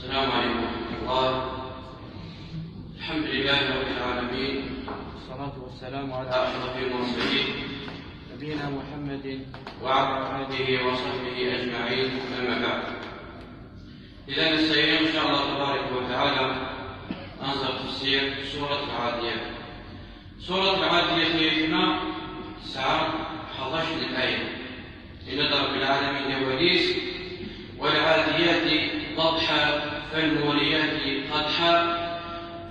السلام عليكم ورحمة الله. الحمد لله رب العالمين، والصلاة والسلام على أشرف المرسلين نبينا محمد وعلى آله وصحبه أجمعين، أما بعد. إذا نستعين إن شاء الله تبارك وتعالى ننظر تفسير سورة العاديات. سورة العاديات هنا ساعة 11 الآية. إن رب العالمين وليس والعاديات ضبحا فالموريات قدحا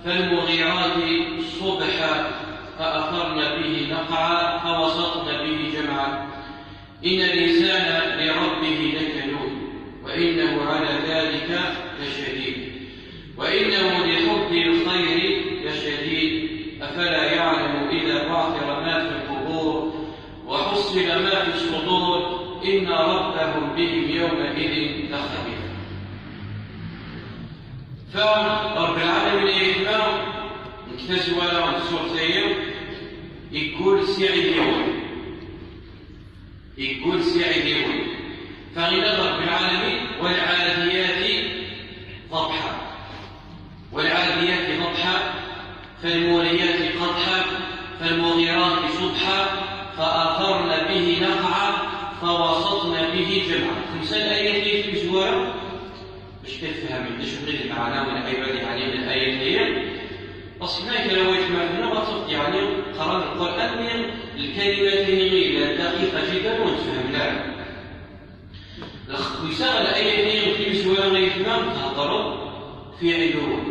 فالمغيرات صبحا فأثرن به نقعا فوسطن به جمعا إن الإنسان لربه لكنود وإنه على ذلك لشديد وإنه لحب الخير لشديد أفلا يعلم إذا بعثر ما في القبور وحصل ما في الصدور إن ربهم بهم يومئذ لخبير. فرب العالمين يفهم نكتسب ولا السورتين يقول سيعيدون فغنى رب العالمين والعاديات ضبحا فالموريات قدحا فالمغيرات صبحا فأثرن به نقعا فوسطن به جمعا. تمثال الآية في الجوار باش تفهم تشغل المعنى والعبادة عليه من الآية هي أصلا كلا ويتمعنا وصفت يعني قرآن القرآن من الكلمات اللي دقيقة جدا ونفهمناها. ويساغ الآية هي في الجوار يتمام تهضر في عيون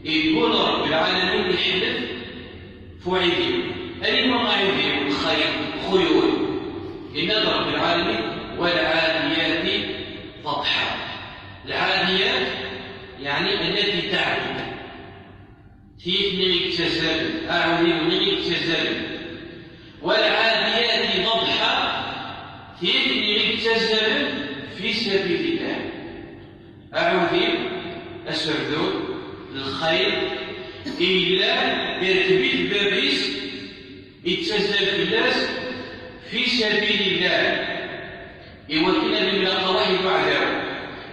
يقول رب العالمين يحلف فوعيدين أي مغايدين خيول إن رب العالمين والعاديات ضبحا. العاديات يعني التي تعدل تيف نغيك تزال أعوني ونغيك تزال والعاديات ضبحا تيف نغيك تزال في سبيل الله أعوذي أسردون الخير إلا يرتبط بابيس يتسزل في الناس في سبيل الله يوكلنا من القواعد وعداوة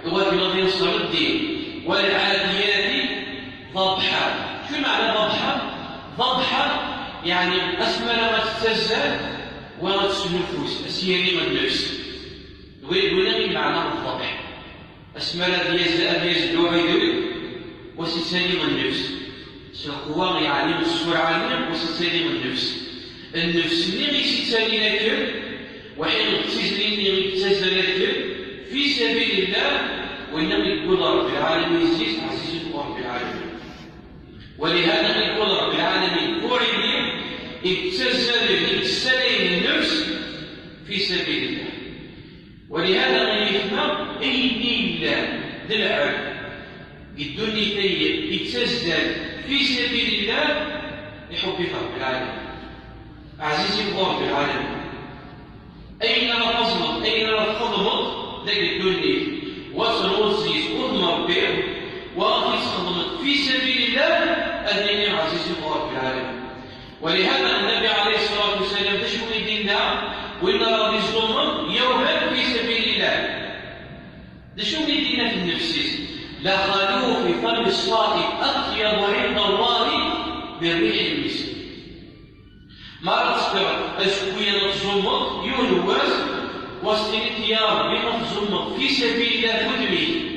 يوكلنا ينصر الدين. والعاديات ضبحا. شو معنى ضبحا يعني أسمى ما تتسزل وما تسمى النفوس أسيري من النفس ويقولنا معنى الضبح أسمى لا يزدوع يدوي وستسلم النفس سقوى يعني السرعة وستسلم النفس اللي ستسلم لك وحين تزلين تزلك في سبيل الله وإنما يقول رب العالمين عزيز رب العالمين. ولهذا يقول رب العالمين فوعلي ابتسلم النفس في سبيل الله. ولهذا يفهم أيدي الله دلع الدنيا ثيب يتسجل في سبيل الله لحب رب العالمين عزيز رب العالمين. أين نفضل ذاك الدنيا وسنوصيس أذن به وأخذ في سبيل الله أدني عزيز رب العالمين. ولهذا النبي عليه الصلاة والسلام تشكو يدينا وإن راضي الظلم يوما في سبيل الله تشكو يدينا في النفس لا خلوه في فم الصائم أطيب عند الله من ريح المسك. ما تصبر أشكوية الظلم يونواز واستنتيار بما الظلم في سبيل الله خدمي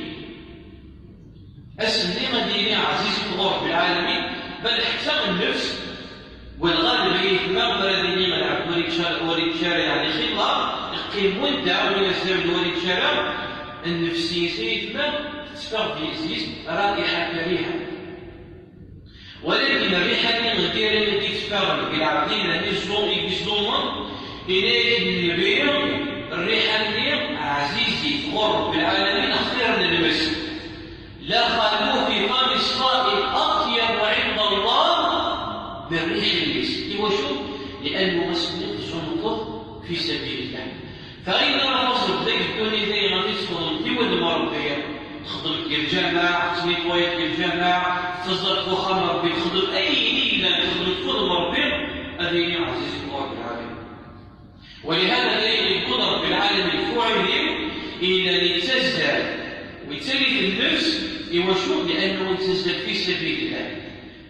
أسمي مدينة عزيز رب العالمين بل حتى النفس والغالب يتمام بلديني من عبد وليد شارع يعني خطة يقيم ودع من الزمن وليد شارع النفسية سيتمام تسفر في عزيز رائحة كريهة. ولكن الريحة اللي غدير اللي تسفر بالعبدين اللي يصدوما إليه النبي الريحة اللي عزيزي رب العالمين أخيرا المسك لا خلوه في فم الصائم أطيب عند الله من ريح المسك. وشو؟ لأنه مسلم صنطف في سبيل الله. فإن نفصل ذلك الدنيا زي ما تسخن في ود مربية تخدم الجامعة تسميت وايد الجامعة تصدق وخمر بتخدم أي ليلة تخدم كل مربية أديني عزيز رب العالمين. ولهذا يقول رب العالمين فوعلهم إلى لتزداد ويتسلي النفس يوشو لأنه يتسجل في سبيل الله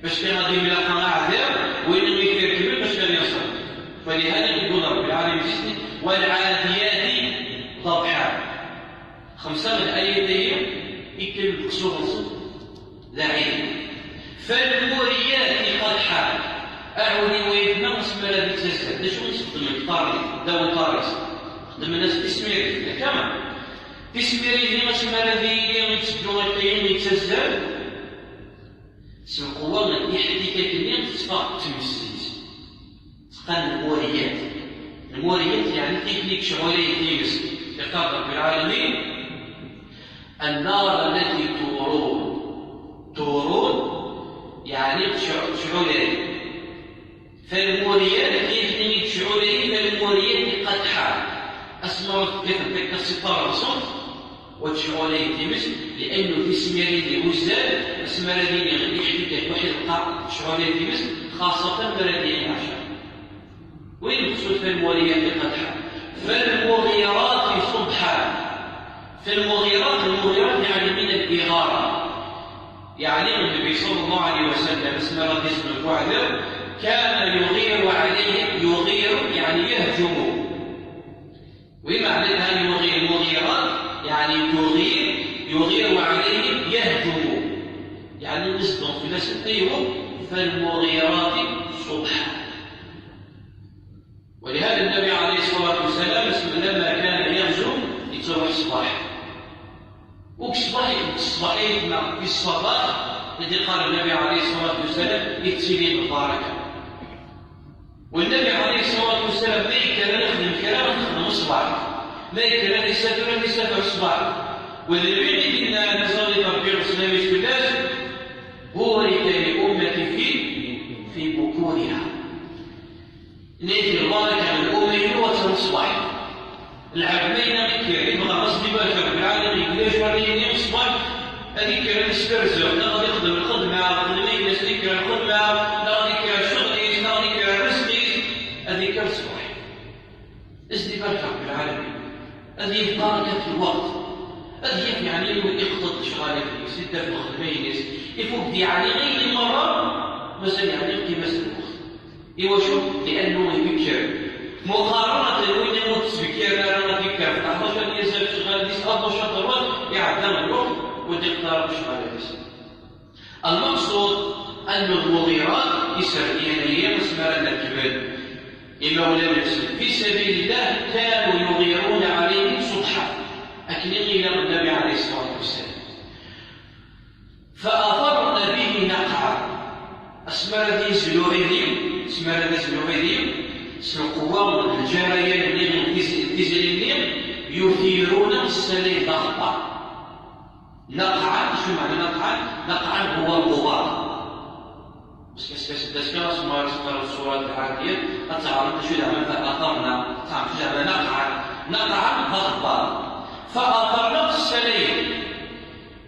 باش كان غادي يلاقى أعداء وين غير كبير باش كان يصل. فلهذا يقول رب العالمين والعاديات ضبحا 5 من الآيات هي يكتب القصور لعين فالموريات قدحا أعوني ويفنا اسم الذي تسجل ده شو نستخدم الطاري داو طارس خدم الناس تسميري كما تسميري ديما اسم الذي يتسجل القيم يتسجل اسم القوة من يحدي كتنين تصفاق تمسيس تقن الموريات. الموريات يعني تكنيك شغلية تيمس يقال رب العالمين النار التي تورون يعني شعولين فالموريات يتنيك شعولين فالموريات قدحا أسمرت كيف الستار بصوت وتشعولين تيمس لأنه في سميرين وزال اسم الذين يحدي واحد القاع شعولين تيمس خاصة بلدين عشر. وين المقصود في الموريات قدحا؟ فالمغيرات صبحا. في المغيرات يعني من الإغارة يعني النبي صلى الله عليه وسلم اسم رضي اسم الوعد كان يغير عليهم يغير يعني يهجم. ومعنى يغير المغيرات يعني يغير عليهم يهجم يعني نسبة في ناس الطيور فالمغيرات صبحا. ولهذا النبي عليه الصلاة والسلام لما كان يغزو يتروح الصباح وكصباحين في الصباح الذي قال النبي عليه الصلاة والسلام يتسلي بالبركة. والنبي عليه الصلاة والسلام ما يكرر يخدم كلام نخدم الصباح ما يكرر يسافر الصباح. والنبي قلنا نزل ربي الرسول كلاش هو لأمتي في بكورها نيجي البركة من الأمة هو الصباح العبمين مكيرين بغا قصدي باشا بالعالم يقلاش وريني الصباح هذيك نسترزق نغادي نخدم الخدمة خدمي الناس ديك الخدمة نغاديك شغلي نغاديك رزقي هذيك الصباح اسدي بركة بالعالمين هذه بركة الوقت هذه يعني يقتض شغالك يسد في الخدمين يفوق يعني غير مرة مثلا يعني يبقي مثلا الوقت إيوا شوف لأنه يبكر مقارنة وين يموت بكير أنا بكر 11 يزال شغال ديس 14 ضربات يعدم الوقت وتقدر شغال ديس. المقصود أن المغيرات يسر يعني هي مسمى الكبد إما ولا نفسه في سبيل الله كانوا يغيرون عليهم صبحا أكن غير النبي عليه الصلاة والسلام فأثرن به نقعا اسم الذي زلوعيهم اسم الذي زلوعيهم اسم القوام الجارية اللي تزلين يثيرون السلي ضغطا. نقعا شو معنى نقعا؟ نقعا هو الغبار بس تذكر اسم الصورة العادية أتعرف شو دعنا فأثرنا تعرف شو دعنا نقعا ضغطا فأثرنا السلي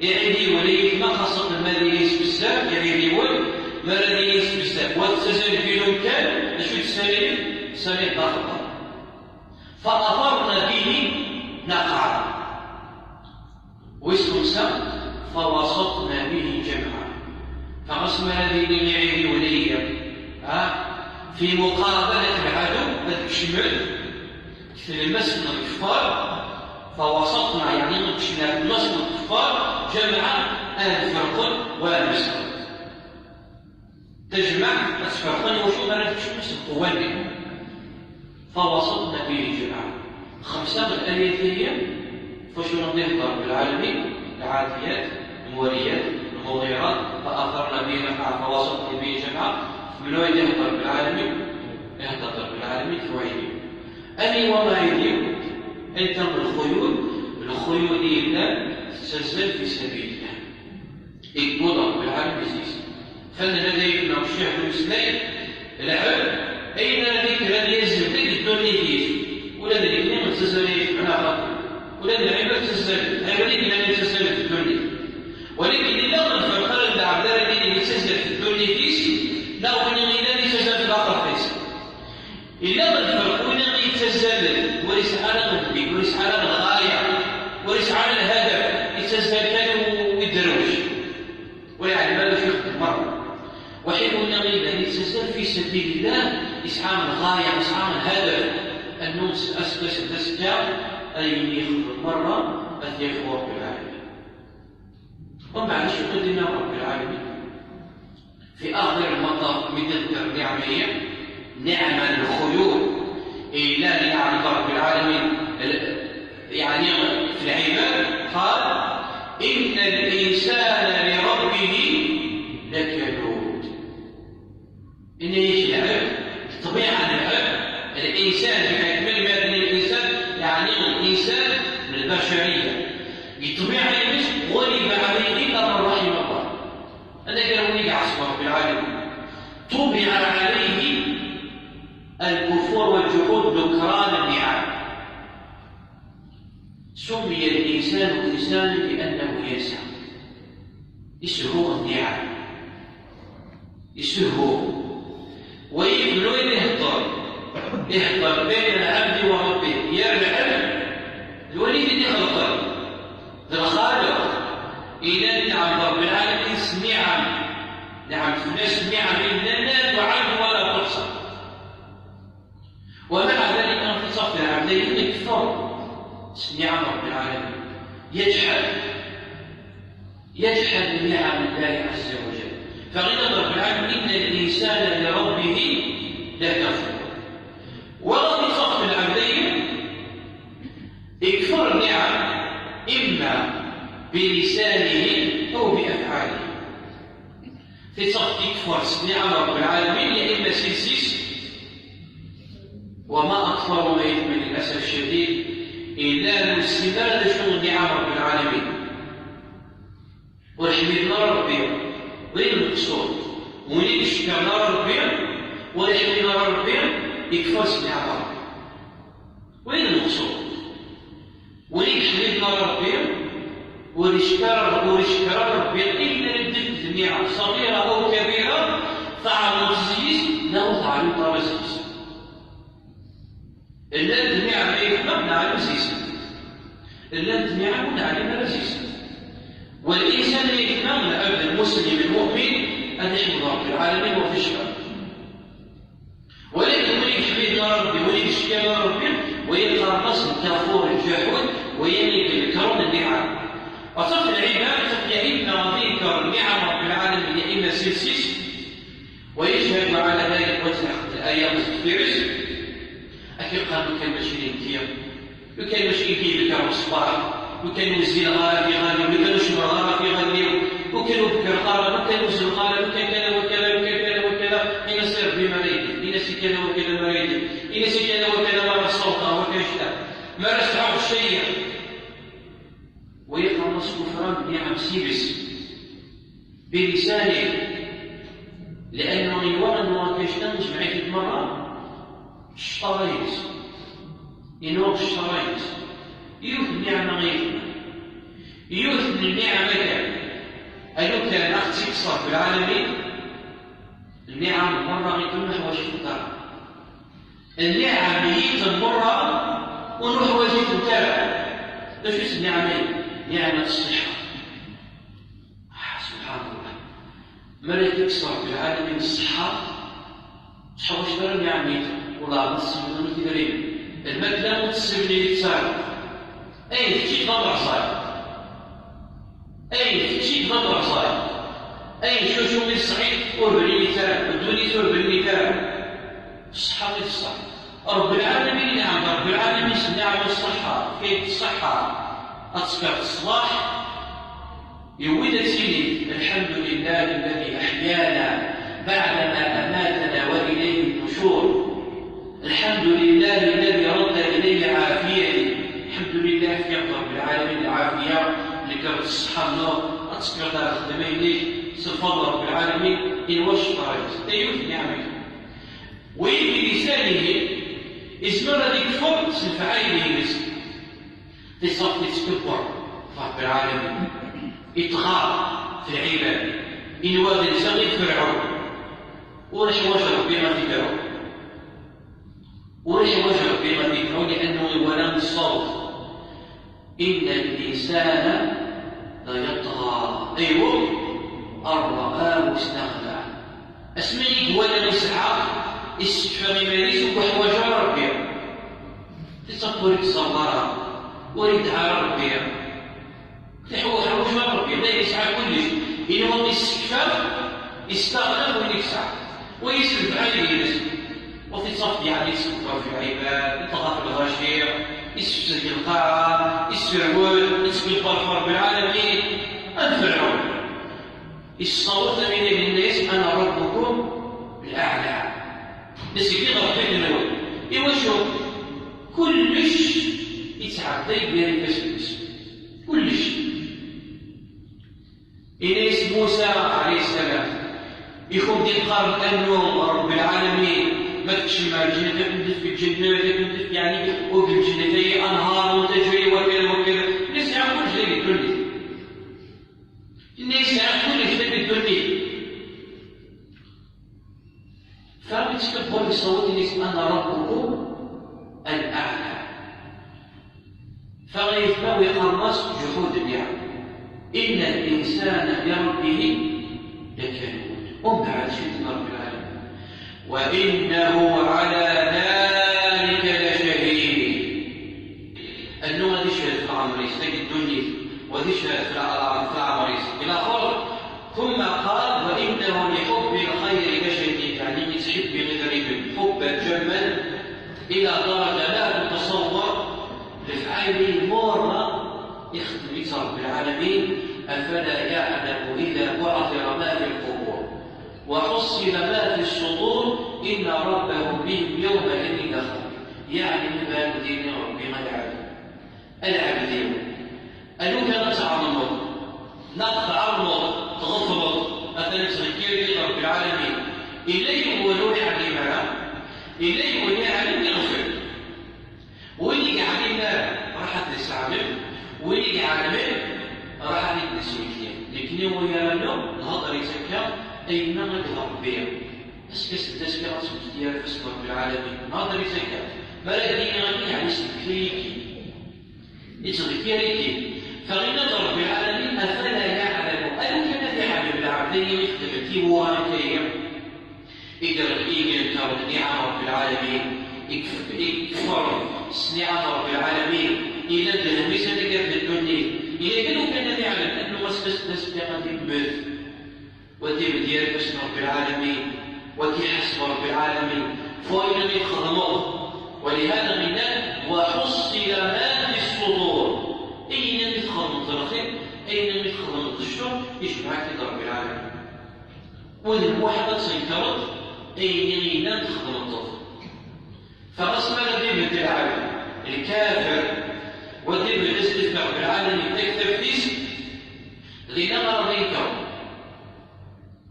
يعني وليه ما خاصة الماليس بزاف يعني ما راديس بزاف والتزال في الامكان شو تسالي ضغطا فأثرنا به نقعا واسم سم فوسطنا به جمعا. فقسم هذه يعيد وليا في مقابلة العدو الشمال في المسجد الكفار فوسطنا يعني نقشنا في المسجد الكفار جمعا الفرق والمسجد تجمع أسفرقني وشو ما نفسه القواني فوسطنا به جمعا. 5 من الآيات هي فشو نظهر بالعالمين العاديات الموريات المغيرات فأثرنا به نفعا فوسطنا به جمعا من وين يهدر بالعالمين يهدر بالعالمين توعيدين أني وما يدين أنت الخيول إلا تسلسل في سبيل الله يقول بالعالم بزيز فأنا لدينا الشيخ المسلمين العلم أين ذيك الذي يزل ذيك الدنيا فيه ولا ذيك نعم تسلسل معنا خاطر ولا العلم تسلسل ذيك الذي تسلسل في الدنيا ولكن إلا من فرقر العبد الذي يتسلسل في الدنيا فيه لا وين الذي يتسلسل في الآخر فيه إلا من فرق وين يتسلسل وليس على مدبي وليس على الغاية وليس على الهدف يتسلسل سبيل الله يسعى من غاية، يسعى من هدف أنه أسكا أي يخبر مرة أثيخ رب العالمين. ومع شو قدنا رب العالمين في آخر المطاف من تذكر نعمية نعم الخيول إلى نعم رب العالمين يعني في العباد. قال إن الإنسان لربه لكنود. إن إيش العبد؟ طبيعة العبد الإنسان بأكمل ما بين الإنسان يعني الإنسان من البشرية بطبيعة الإنس غلب عليه إلا من رحم الله. أنا قالوا لي عصر رب العالمين طبع عليه الكفور والجحود ذكران النعم. سمي الإنسان إنسانا لأنه ينسى يسهو النعم يسهو ويبنو يهضر بين العبد وربه. يا العبد الوليد اللي خلقه ذا الخالق إلى نعم رب العالمين نعم نعم في الناس نعم لا تعد ولا تحصى. ومع ذلك في صف العبدين يكفر نعم رب العالمين يجحد نعم الله عز وجل. فغير رب العالمين إن الإنسان لربه لكفور. وفي صف العبدين يكفر النعم إما بلسانه أو بأفعاله. في صف يكفر نعم رب العالمين يا إما سيسيس وما أكثر ما يتم للأسف الشديد إلا الاستمرار لشؤون نعم رب العالمين ورحمتنا ربي وين المقصود وين الشكرنا ربي ورحمتنا ربي يكفر نعم ربي. وين المقصود وين حمدنا ربي ورشكر ربي إلا ندت النعم صغيرة أو كبيرة طعم مزيز له طعم طرزيز. إلا النعم يفهم نعلم زيزي إلا النعم نعلم رزيزي. والإنسان يفهم العبد المسلم المؤمن أن يحمد رب العالمين وفي الشكر. ولكن من يحمدنا ربي ويشكر ربي ويلقى النصر الكافور الجاحود ويلقى الكرم النعم. وصف العباد يا إما ذكر نعم رب العالمين يا إما سيسيس ويشهد على ذلك وتحت الآيات الفيرس. أكيد قالوا كان ماشي كثير وكان ماشي كثير بكرم الصباح وكان ينزل غالي في غالي وكان يشرب غالي في غالي وكان بكر قال وكان ينزل قال وكان كذا وكذا وكان كذا وكذا ينصر بما يريد ينسي كذا وكذا ما يريد ينسي كذا وكذا مارس صوته وكذا مارس عرض الشيء ويقرأ نص كفران نعم سيبس بلسانه لأنه يوضع أنه كيشتنج معك مرة الشطريت ينوغ الشطريت يوث النعمة غيرنا يوث النعمة كان أيضا كان أختي قصر في العالمين النعم مرة غيكون نحو الشطر النعم يتم مرة ونروح وزيت متابع ده شو اسم النعمين نعمة الصحة. سبحان الله ملك يكسر في العالمين الصحة تحوش بلا نعميته والله نص من الكبيرين المدلة متسبني لتساعد أين تجيك نظر صاير أين تجيك نظر صاير أين شو من الصعيد أربني مثال الدنيا أربني مثال الصحة في الصحة رب العالمين نعم رب العالمين نعم الصحة كيف الصحة أذكر الصباح يويد سيدي الحمد لله الذي أحيانا بعدما أماتنا وإليه النشور. الحمد لله الذي رد إلي عافيتي. الحمد لله في رب العالمين العافية لكرة الصحة النور أذكر دار خدميني سفر رب العالمين إن وشطرت أيوه نعمه وإن بلسانه اسم الذي كفر سنفعله نسك في صف تكبر رب العالمين إطغاء في العباد إن واد صغير فرعون ورش وجر بما تكرهون ورش وجر بما تكرهون لأنه ولم الصوت إن الإنسان ليطغى أيوه أن رآه استغنى أسمعك ولا مسعى يستفهم يمارس وحواجه ربي تصبر تصبر وريد على ربي حواجه ربي لا يسعى كل شيء إنه يستفهم يستغنى ويكسع ويسلف عليه نفسه وفي صف يعني يسكر في العباد يطغى في الغشير يسفسد القاعة يسرول يسكر رب العالمين أنفعهم الصوت من الناس أنا ربكم الأعلى بس كده ربنا النووي يوشو كلش يتعدى يبيري فاسم كلش إنيس موسى عليه السلام يخوض يقارن أنه رب العالمين ما تشمع الجنة تندف في الجنة تندف يعني وفي الجنة هي أنهار وتجري وكذا وكذا الناس يعرفون ايش اللي الدنيا الناس يعرفون ايش اللي الدنيا فبتكبر بصوت الناس أنا ربكم الأعلى فغيثنا ويقرص جحود النعم إن الإنسان لربه لكنود ومبعد شيء رب العالمين وإنه على ذلك لشهيد أنه هذه شهادة في العمريس لكن الدنيا وهذه شهادة في العمريس إلى آخر ثم قال وإنه لحب الخير لشديد يعني يتحب بغير حبا جما إلى درجة لا تتصور لفعله مرة يخدم رب العالمين أفلا يعلم إذا بعثر ما في القبور وحصل ما في الصدور إن ربه بهم يومئذ لخبير يعني من باب دين ربنا العبد أنو كان تعرض نقطع الموت تغفر مثلا تذكير رب العالمين إليه ولوح علمنا إليه وليعلم يغفر واللي علمنا راح تستعمل واللي علمه راح نتنسيه لكن هو يعلم نهضر يتكلم أين نقدر بها بس التذكرة ديال اسم رب العالمين نهضر يتكلم بلا دين غني يعني استكفيكي يتذكريكي فغنى رب العالمين أفلا يعلم أن كان يعلم العبدين يخدم كيبوها كريم يقدر ينكر نعم رب العالمين يكفر نعم رب العالمين إلى الهمسة اللي في الدنيا إلى كانوا كان يعلم أنه مسبس غادي يموت ودير ديالك اسم رب العالمين وكيحسب رب العالمين فوين من خدموه ولهذا من وحصل ما في الصدور أين يدخل الخير أين يدخل الشر يشبعك رب العالمين والموحدة سيطرت أين يدخل الطفل فقسم ذمة العالم الكافر وذمة الاستثناء بالعالم تكتب فيه لنظر منكم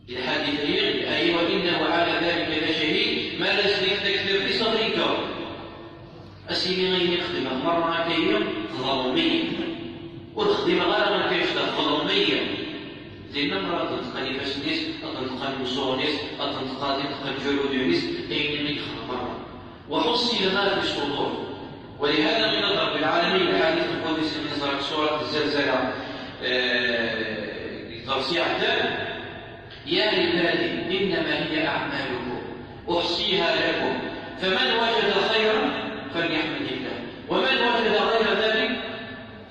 الحديثين أي وإنه على ذلك لشهيد ما لسلك تكتب في صدركم أسيني غير يخدمه مرة كيوم ظلمية والخدمة غير ما كيشتغل ظلمية زي مرة تنتقى نفس الناس تنتقى المسوغ الناس تنتقى الجلود الناس أين يخدم مرة وحصل ما في الصدور ولهذا من رب العالمين الحديث القدسي من سورة الزلزلة توسيع الدم يا عبادي إنما هي أعمالكم أحصيها لكم فمن وجد خيرا فليحمد الله ومن وجد غير ذلك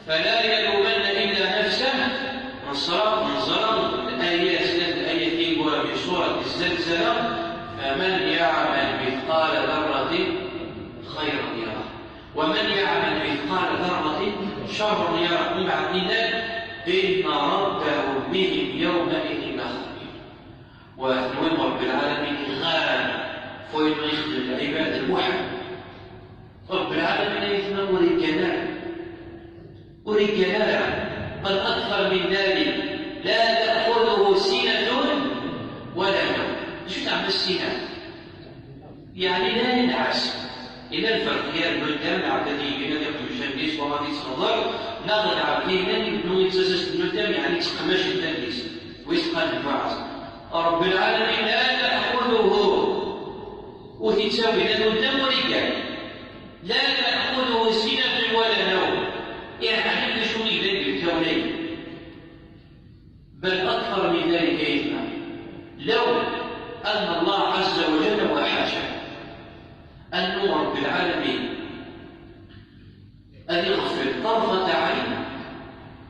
فلا يلومن إلا نفسه من ظلم الآيتين من سورة الزلزلة فمن يعمل مثقال ذرة خيرا يره ومن يعمل مثقال ذرة شرا يره من بعد إن ربه بهم يومئذ لخبير ونوم رب العالمين غالب فوين ما يخدم العباد الوحد رب العالمين يثنى ورجالا بل أكثر من ذلك لا تأخذه سنة ولا نوم شو تعمل السنة؟ يعني لا ينعس إذا الفرق هي البلدان العبدية بين يقتل الشمس وغادي يتنظر ناظر العبدية أنه يتسجس البلدان يعني تقمش التلبيس ويسقى النفاس رب العالمين لا تأخذه وتتساوي لأنه الدم ورجال لا تأخذه سنة ولا نوم يعني شو يدرك الكونين بل أكثر من ذلك إثما لو أن الله عز وجل وحاشا أن رب العالمين أن يغفر طرفة عين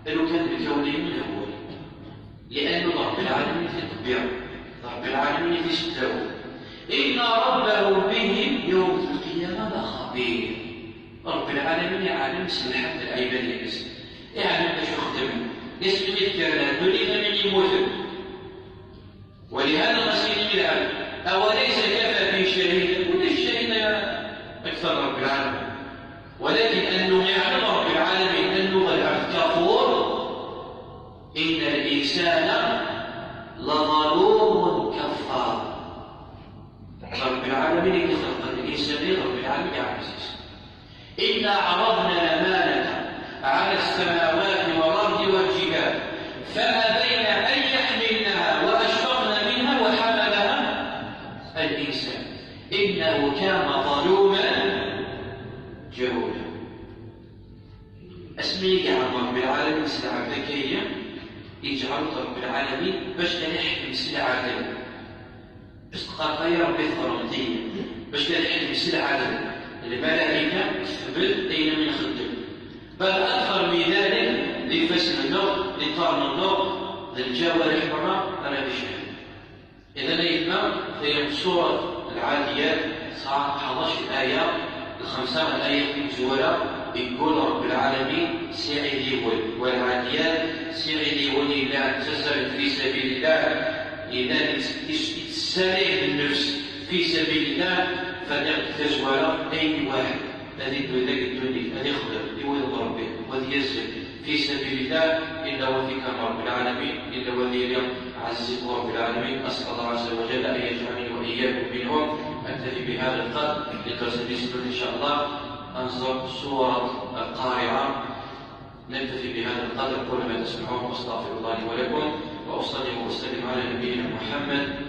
لو كان بكونه من أول، لأن رب العالمين في تطبيعه، رب العالمين في ستره. إن ربهم بهم يوم القيامة لخبير. رب العالمين يعلم سمحة العباد يكسب، يعلم اش يخدم، يسمي الكلام دوني من يموت. ولهذا مسكين العبد أوليس كفى به شهيدا؟ ولا الشهيد أكثر رب العالمين، ولكن أنه يعلم رب العالمين أنه العبد كفور. إن الإنسان لظلوم كفار. رب العالمين يخلق الإنسان، رب العالمين يعزز. إنا عرضنا الأمانة على السماوات والأرض والجبال فأبين أن يحملنها وأشفقن منها وحملها الإنسان إنه كان ظلوما جهولا. أسميك عن رب العالمين سلعة ذكية يجعل رب العالمين باش كان يحكم سلعة ذكية باش تلقى يا ربي الفرنطية باش كان يحكم سلعة ذكية الملائكة تثبت أين من خدم، بل أكثر من ذلك لفسن النور لقرن النور للجوارح برا أنا بشهد. إذا يتم في سورة العاديات صار 11 آية الخمسة الآية الجوالة يقول رب العالمين سعيد يقول والعاديات سعيد يقول إذا تسرد في سبيل الله، إذا تسرد النفس في سبيل الله فليغتزولا أي واحد الذي ذاك الدنيا الذي يخدم يولد ربه وذي يسلك في سبيل الله إلا وذي كان رب العالمين إلا وذي عزه رب العالمين. أسأل الله عز وجل أن يجعلني وإياكم منهم. أكتفي بهذا القدر لدرس إن شاء الله. أنظر سورة القارعة. نكتفي بهذا القدر. كل ما تسمعون واستغفر الله لي ولكم وأصلي وأسلم على نبينا محمد